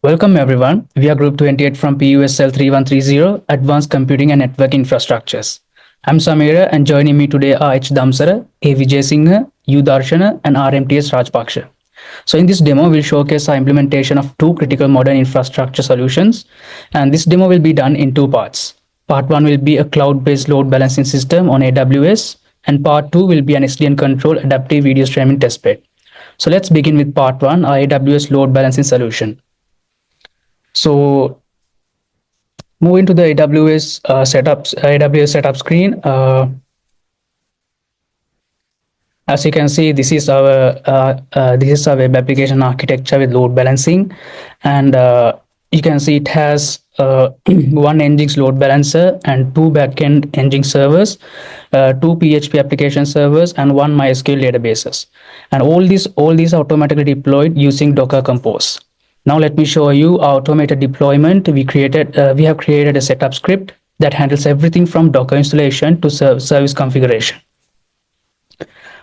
Welcome everyone. We are Group 28 from PUSL3130, Advanced Computing and Network Infrastructures. I'm Sameera and joining me today are H Damsara, A Wijesinghe, U Darshana and RMTS Rajapaksha. So in this demo, we'll showcase our implementation of two critical modern infrastructure solutions. And this demo will be done in two parts. Part 1 will be a cloud-based load balancing system on AWS, and part 2 will be an SDN control adaptive video streaming testbed. So let's begin with part 1, our AWS load balancing solution. So moving to the AWS setup screen. As you can see, this is our web application architecture with load balancing, and you can see it has one Nginx load balancer and two backend Nginx servers, two PHP application servers, and one MySQL databases. And all these automatically deployed using Docker Compose. Now let me show you our automated deployment. We have created a setup script that handles everything from Docker installation to service configuration.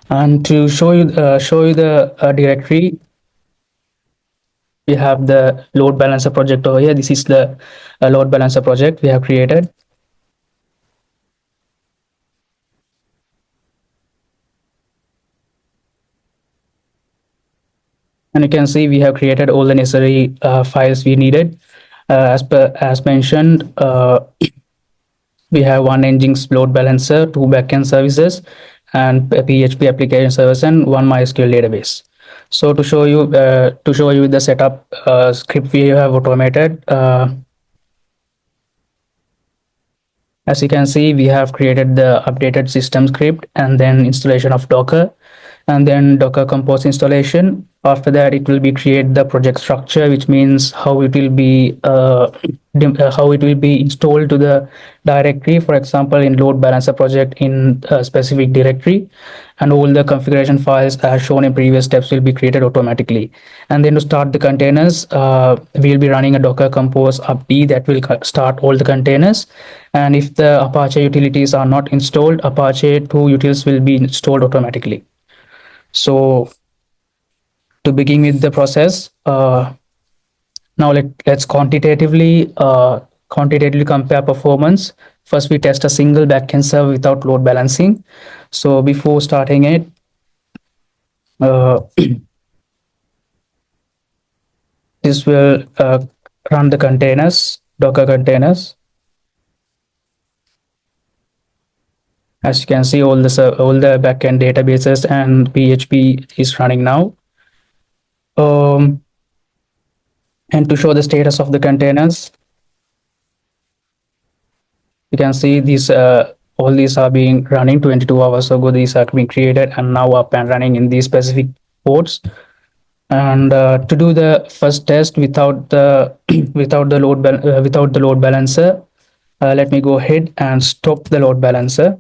And to show you the directory, we have the load balancer project over here. This is the load balancer project we have created. And you can see we have created all the necessary files we needed. As mentioned, we have one Nginx load balancer, two backend services, and a PHP application service, and one MySQL database. So to show you the setup script we have automated. As you can see, we have created the updated system script and then installation of Docker, and then Docker Compose installation. After that, it will be create the project structure, which means how it will be installed to the directory. For example, in load balancer project in a specific directory, and all the configuration files as shown in previous steps will be created automatically. And then to start the containers, we'll be running a Docker Compose upd that will start all the containers. And if the Apache utilities are not installed, Apache 2 utils will be installed automatically. So to begin with the process, now let's quantitatively compare performance. First, we test a single backend server without load balancing. So before starting it, this will run the containers, Docker containers. As you can see, all the backend databases and PHP is running now. And to show the status of the containers, you can see these all these are being running 22 hours ago. These are being created and now up and running in these specific ports. And to do the first test without the load balancer, let me go ahead and stop the load balancer.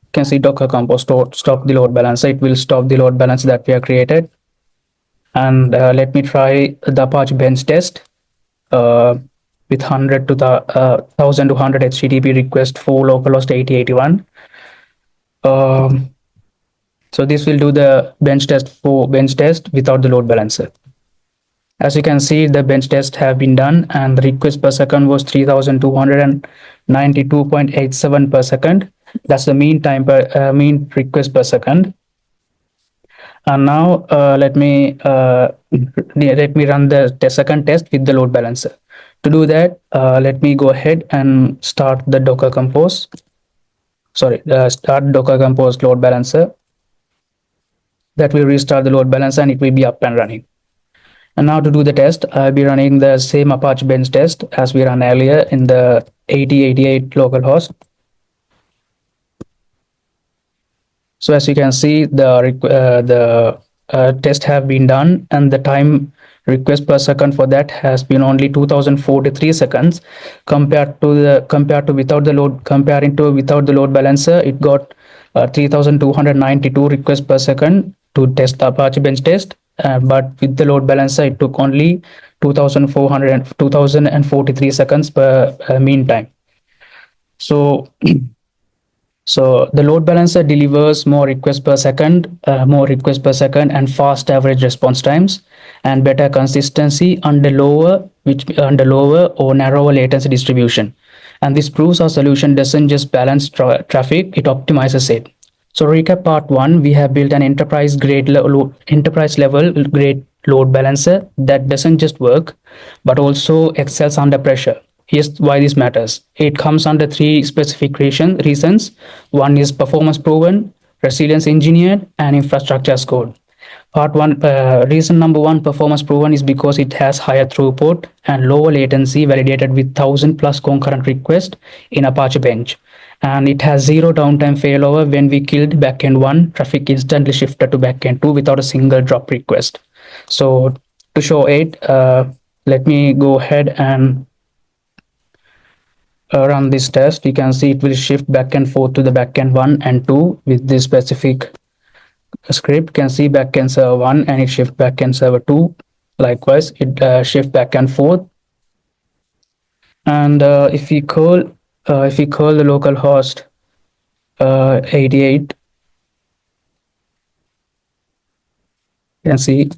You can see Docker Compose stop the load balancer. It will stop the load balancer that we have created. And let me try the Apache bench test with 100 to the 1200 HTTP request for localhost 8081. So this will do the bench test without the load balancer. As you can see, the bench test have been done, and the request per second was 3292.87 per second. That's the mean request per second. And now let me run the second test with the load balancer. To do that, let me go ahead and start the Docker Compose. Start Docker Compose load balancer. That will restart the load balancer and it will be up and running. And now to do the test, I'll be running the same Apache bench test as we ran earlier in the 8088 localhost. So as you can see, the test have been done, and the time request per second for that has been only 2043 seconds comparing to without the load balancer. It got 3292 requests per second to test the Apache bench test, but with the load balancer it took only 2043 seconds per mean time. So So the load balancer delivers more requests per second, and fast average response times, and better consistency under lower or narrower latency distribution. And this proves our solution doesn't just balance traffic; it optimizes it. So recap part one, we have built an enterprise level grade load balancer that doesn't just work, but also excels under pressure. Here's why this matters. It comes under three specific reasons. One is performance proven, resilience engineered, and infrastructure as code. Part one, reason number one, performance proven, is because it has higher throughput and lower latency validated with 1,000 plus concurrent requests in Apache Bench. And it has zero downtime failover. When we killed backend one, traffic instantly shifted to backend two without a single drop request. So to show it, let me go ahead and run this test. You can see it will shift back and forth to the backend one and two with this specific script. Can see backend server one and it shift backend server two. Likewise, it shift back and forth. And if we call the local host 88, you can see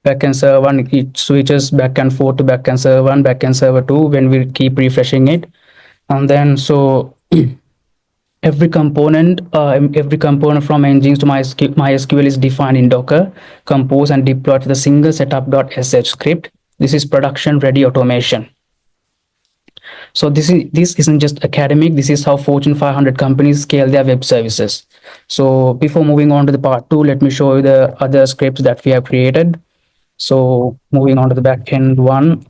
backend server one, it switches back and forth to backend server one, backend server two when we keep refreshing it. And then so every component from Nginx to MySQL is defined in Docker, compose and deployed to the single setup.sh script. This is production ready automation. So this isn't just academic. This is how Fortune 500 companies scale their web services. So before moving on to the part two, let me show you the other scripts that we have created. So moving on to the backend one.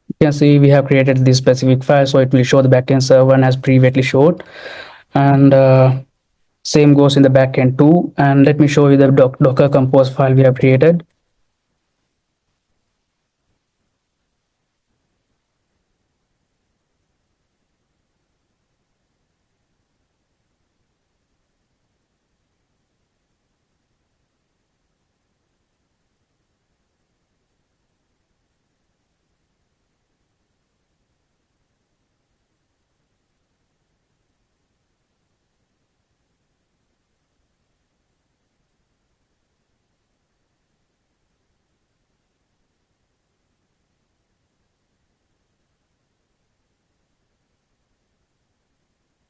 You can see we have created this specific file, so it will show the backend server as previously showed, and same goes in the backend too. And let me show you the Docker compose file we have created.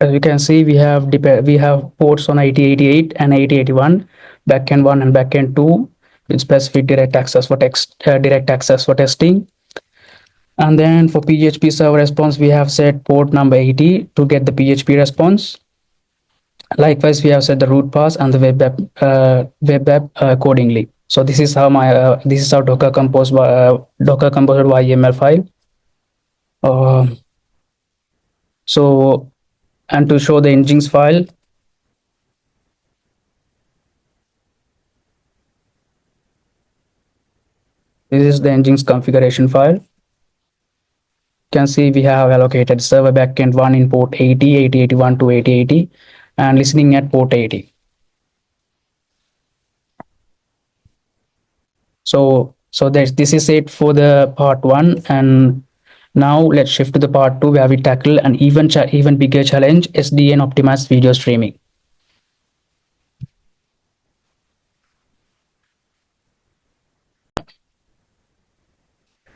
As you can see, we have ports on 8088 and 8081, backend one and backend two, with specific direct access for testing. And then for PHP server response, we have set port number 80 to get the PHP response. Likewise, we have set the root path and the web app accordingly. So this is how Docker compose YAML file. So, and to show the Nginx file, this is the Nginx configuration file. You can see we have allocated server backend one in port 80, 8081 to 8080, and listening at port 80. So this is it for the part one, and now let's shift to the part two, where we tackle an even bigger challenge: SDN optimized video streaming.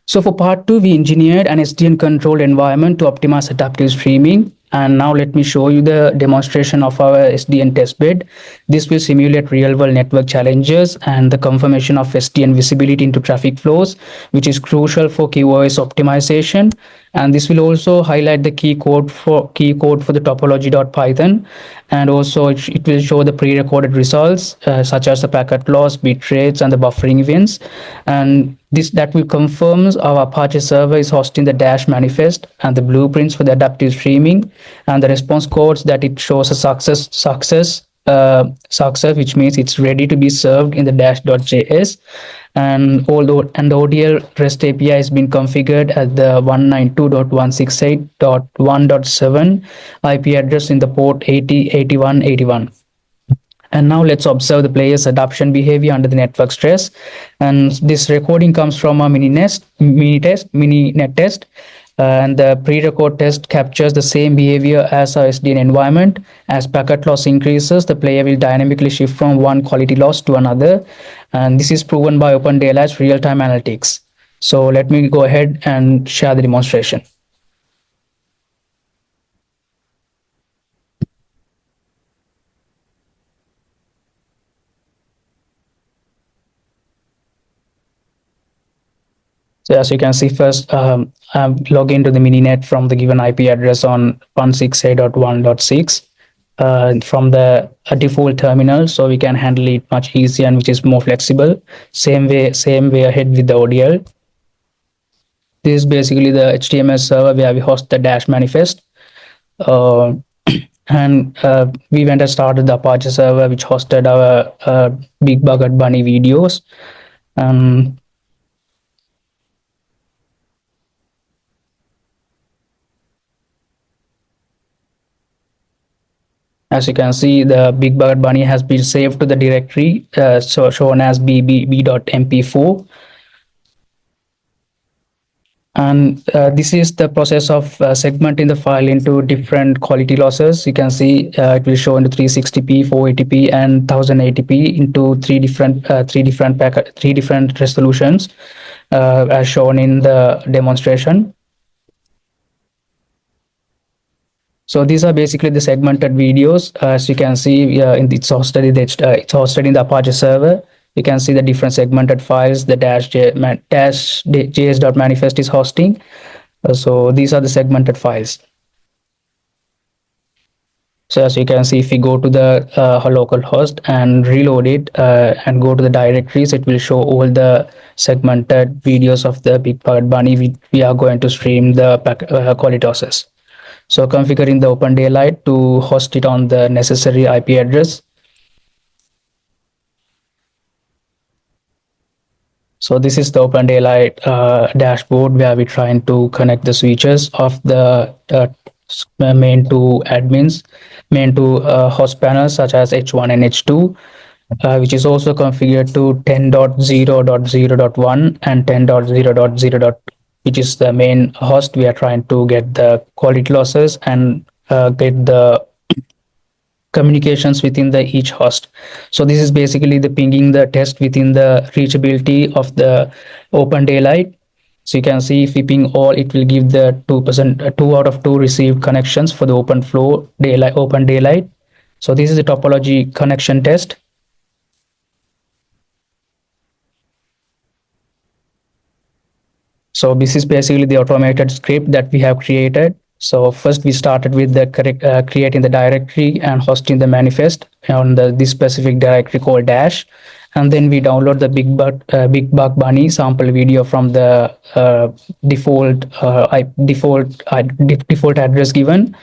So for part two, we engineered an SDN controlled environment to optimize adaptive streaming. And now let me show you the demonstration of our SDN testbed. This will simulate real-world network challenges and the confirmation of SDN visibility into traffic flows, which is crucial for QoS optimization. And this will also highlight the key code for the topology.python, and also it will show the pre-recorded results such as the packet loss, bit rates, and the buffering events. And that will confirm our Apache server is hosting the dash manifest and the blueprints for the adaptive streaming, and the response codes that it shows a success, which means it's ready to be served in the dash.js. and the ODL REST API has been configured at the 192.168.1.7 IP address in the port 808181. And now let's observe the player's adoption behavior under the network stress. And this recording comes from a mini net test. And the pre-record test captures the same behavior as our SDN environment. As packet loss increases, the player will dynamically shift from one quality loss to another. And this is proven by Open Daylight's real-time analytics. So let me go ahead and share the demonstration. So as you can see, first I'm log into the mininet from the given IP address on 168.1.6 from the default terminal, so we can handle it much easier and which is more flexible. Same way ahead with the ODL. This is basically the HTML server where we host the dash manifest. And we went and started the Apache server which hosted our Big Bucket Bunny videos. As you can see, the Big Bucket Bunny has been saved to the directory shown as b.mp4. And this is the process of segmenting the file into different quality losses. You can see it will show into 360p, 480p, and 1080p into three different resolutions as shown in the demonstration. So these are basically the segmented videos. As you can see, it's hosted in the Apache server. You can see the different segmented files the js.manifest is hosting. So these are the segmented files. So as you can see, if we go to the local host and reload it and go to the directories, it will show all the segmented videos of the Big Bucket Bunny we are going to stream the quality losses. So configuring the Open Daylight to host it on the necessary IP address. So this is the Open Daylight dashboard where we're trying to connect the switches of the main to admins, main to host panels such as H1 and H2, which is also configured to 10.0.0.1 and 10.0.0.2, which is the main host. We are trying to get the quality losses and get the communications within the each host. So this is basically the pinging the test within the reachability of the Open Daylight. So you can see if we ping all, it will give the 2 out of 2 received connections for the Open Daylight. So this is the topology connection test. So this is basically the automated script that we have created. So first we started with the creating the directory and hosting the manifest on this specific directory called dash, and then we download the Big Buck Bunny sample video from the default address given.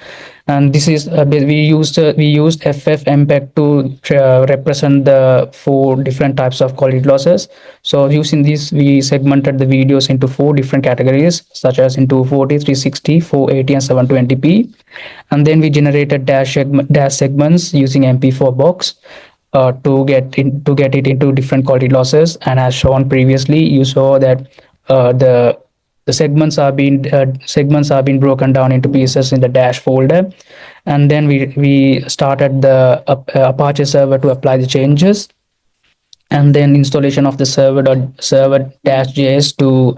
And this is we used ffmpeg to represent the 4 different types of quality losses. So using this, we segmented the videos into 4 different categories, such as into 40, 360, 480, and 720p. And then we generated dash segments using MP4 box to get it into different quality losses. And as shown previously, you saw that the segments are being broken down into pieces in the dash folder, and then we started the Apache server to apply the changes, and then installation of the server-js to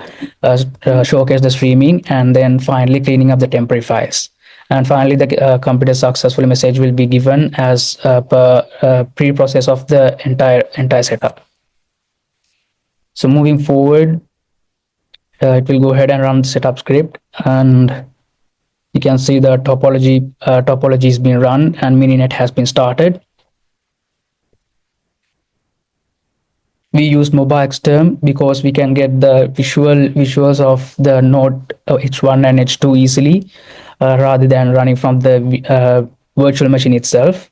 showcase the streaming, and then finally cleaning up the temporary files. And finally, the completed successfully message will be given as per pre-process of the entire setup. So moving forward, it will go ahead and run the setup script, and you can see the topology is being run and mininet has been started. We use MobileXterm because we can get the visuals of the node H1 and H2 easily rather than running from the virtual machine itself.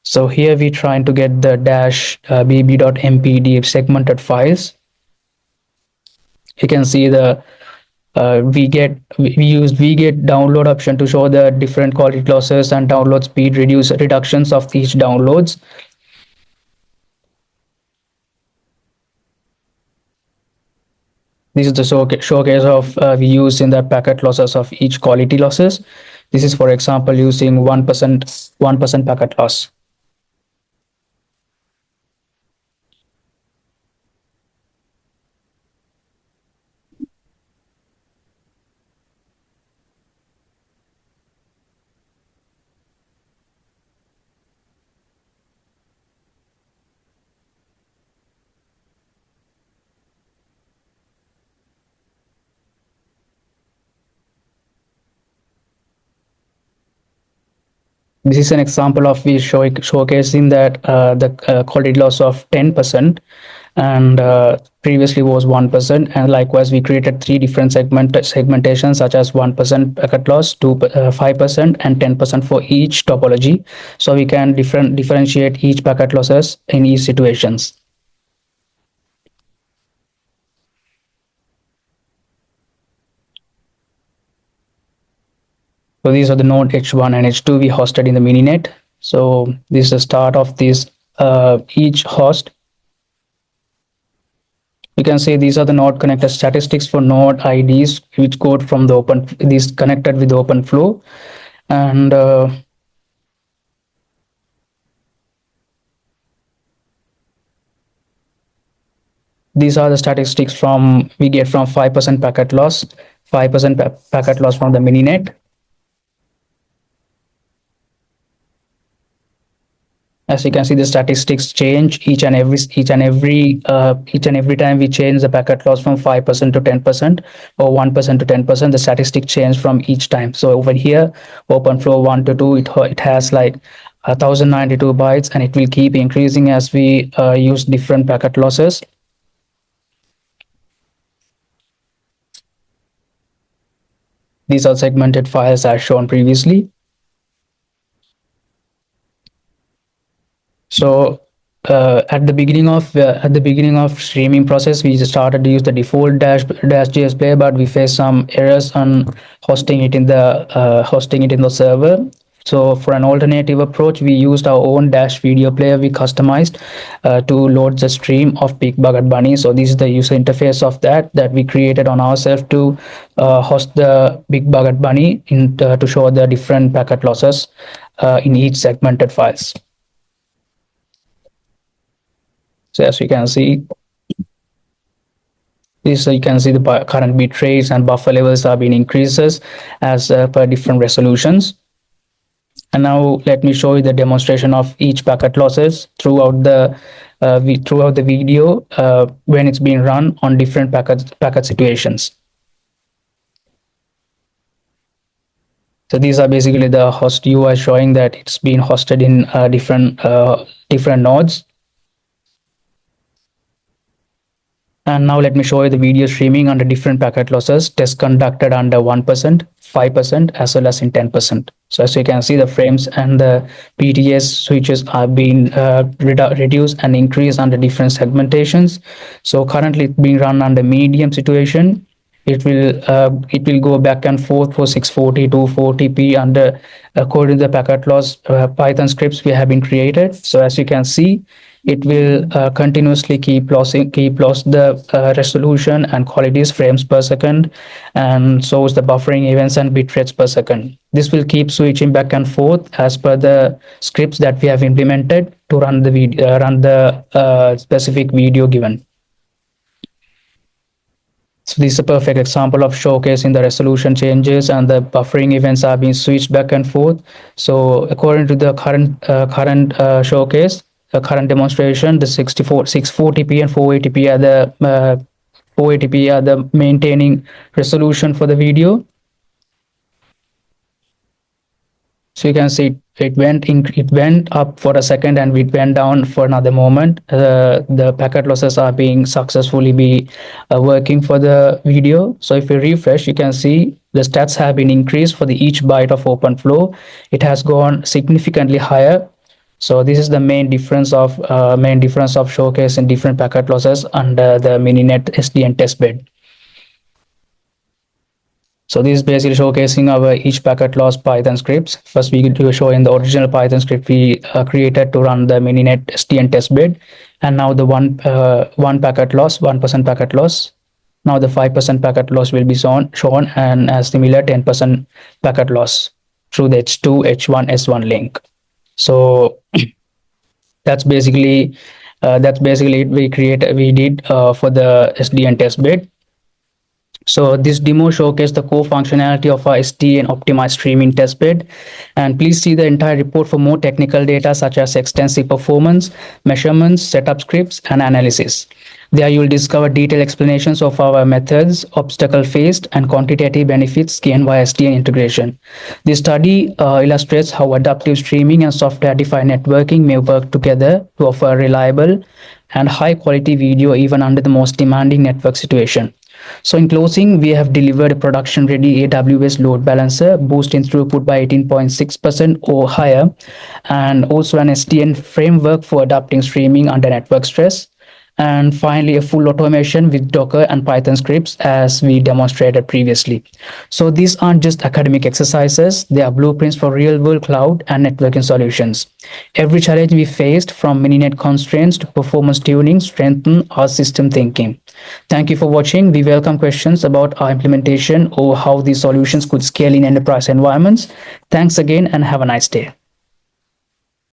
So here we're trying to get the dash bb.mpd segmented files. you can see the we used wget download option to show the different quality losses and download speed reductions of each downloads. This is the showcase of we use in the packet losses of each quality losses. This is, for example, using 1% packet loss. This is an example of we showcasing that the quality loss of 10% and previously was 1%, and likewise we created three different segmentations such as 1% packet loss, 5% and 10% for each topology, so we can differentiate each packet losses in each situations. So these are the node H1 and H2 we hosted in the mininet. So this is the start of this each host. You can see these are the node connected statistics for node IDs which go from the open, these connected with the open flow, and these are the statistics from we get from 5% packet loss, 5% packet loss from the mininet. As you can see, the statistics change each and every time we change the packet loss from 5% to 10% or 1% to 10%, the statistic change from each time. So over here, OpenFlow 1 to 2, it has like 1092 bytes, and it will keep increasing as we use different packet losses. These are segmented files as shown previously. So at the beginning of streaming process, we just started to use the default dash.js player, but we faced some errors on hosting it in the server. So for an alternative approach, we used our own dash video player we customized to load the stream of Big Bucket Bunny. So this is the user interface of that we created on ourselves to host the Big Bucket Bunny to show the different packet losses in each segmented files. So as you can see, you can see the current bit rates and buffer levels are being increases as per different resolutions. And now let me show you the demonstration of each packet losses throughout the video when it's being run on different packet situations. So these are basically the host UI showing that it's being hosted in different nodes. And now let me show you the video streaming under different packet losses, tests conducted under 1%, 5%, as well as in 10%. So as you can see, the frames and the PTS switches are being reduced and increased under different segmentations. So currently it's being run under medium situation. It will go back and forth for 640 to 440p under according to the packet loss Python scripts we have been created. So as you can see, it will continuously keep loss the resolution and qualities frames per second, and shows the buffering events and bit rates per second. This will keep switching back and forth as per the scripts that we have implemented to run the video, specific video given. So this is a perfect example of showcasing the resolution changes and the buffering events are being switched back and forth. So according to the current showcase, the current demonstration, the 640p and 480p are the maintaining resolution for the video. So you can see it went up for a second and it went down for another moment. The packet losses are being successfully working for the video. So if you refresh, you can see the stats have been increased for each byte of OpenFlow. It has gone significantly higher. So this is the main difference of showcasing different packet losses under the mininet SDN testbed. So this is basically showcasing our each packet loss Python scripts. First, we do show in the original Python script we created to run the Mininet SDN test bed, and now the one packet loss, 1% packet loss. Now the 5% packet loss will be shown, and as similar 10% packet loss through the H2 H1 S1 link. So that's basically it. We did for the SDN test bed. So this demo showcased the core functionality of our SDN optimized streaming testbed. And please see the entire report for more technical data such as extensive performance, measurements, setup scripts, and analysis. There you will discover detailed explanations of our methods, obstacle faced, and quantitative benefits gained by SDN integration. This study illustrates how adaptive streaming and software-defined networking may work together to offer reliable and high-quality video even under the most demanding network situation. So in closing, we have delivered a production-ready AWS load balancer, boosting throughput by 18.6% or higher, and also an SDN framework for adapting streaming under network stress. And finally, a full automation with Docker and Python scripts as we demonstrated previously. So these aren't just academic exercises, they are blueprints for real-world cloud and networking solutions. Every challenge we faced, from mininet constraints to performance tuning, strengthened our system thinking. Thank you for watching. We welcome questions about our implementation or how these solutions could scale in enterprise environments. Thanks again and have a nice day.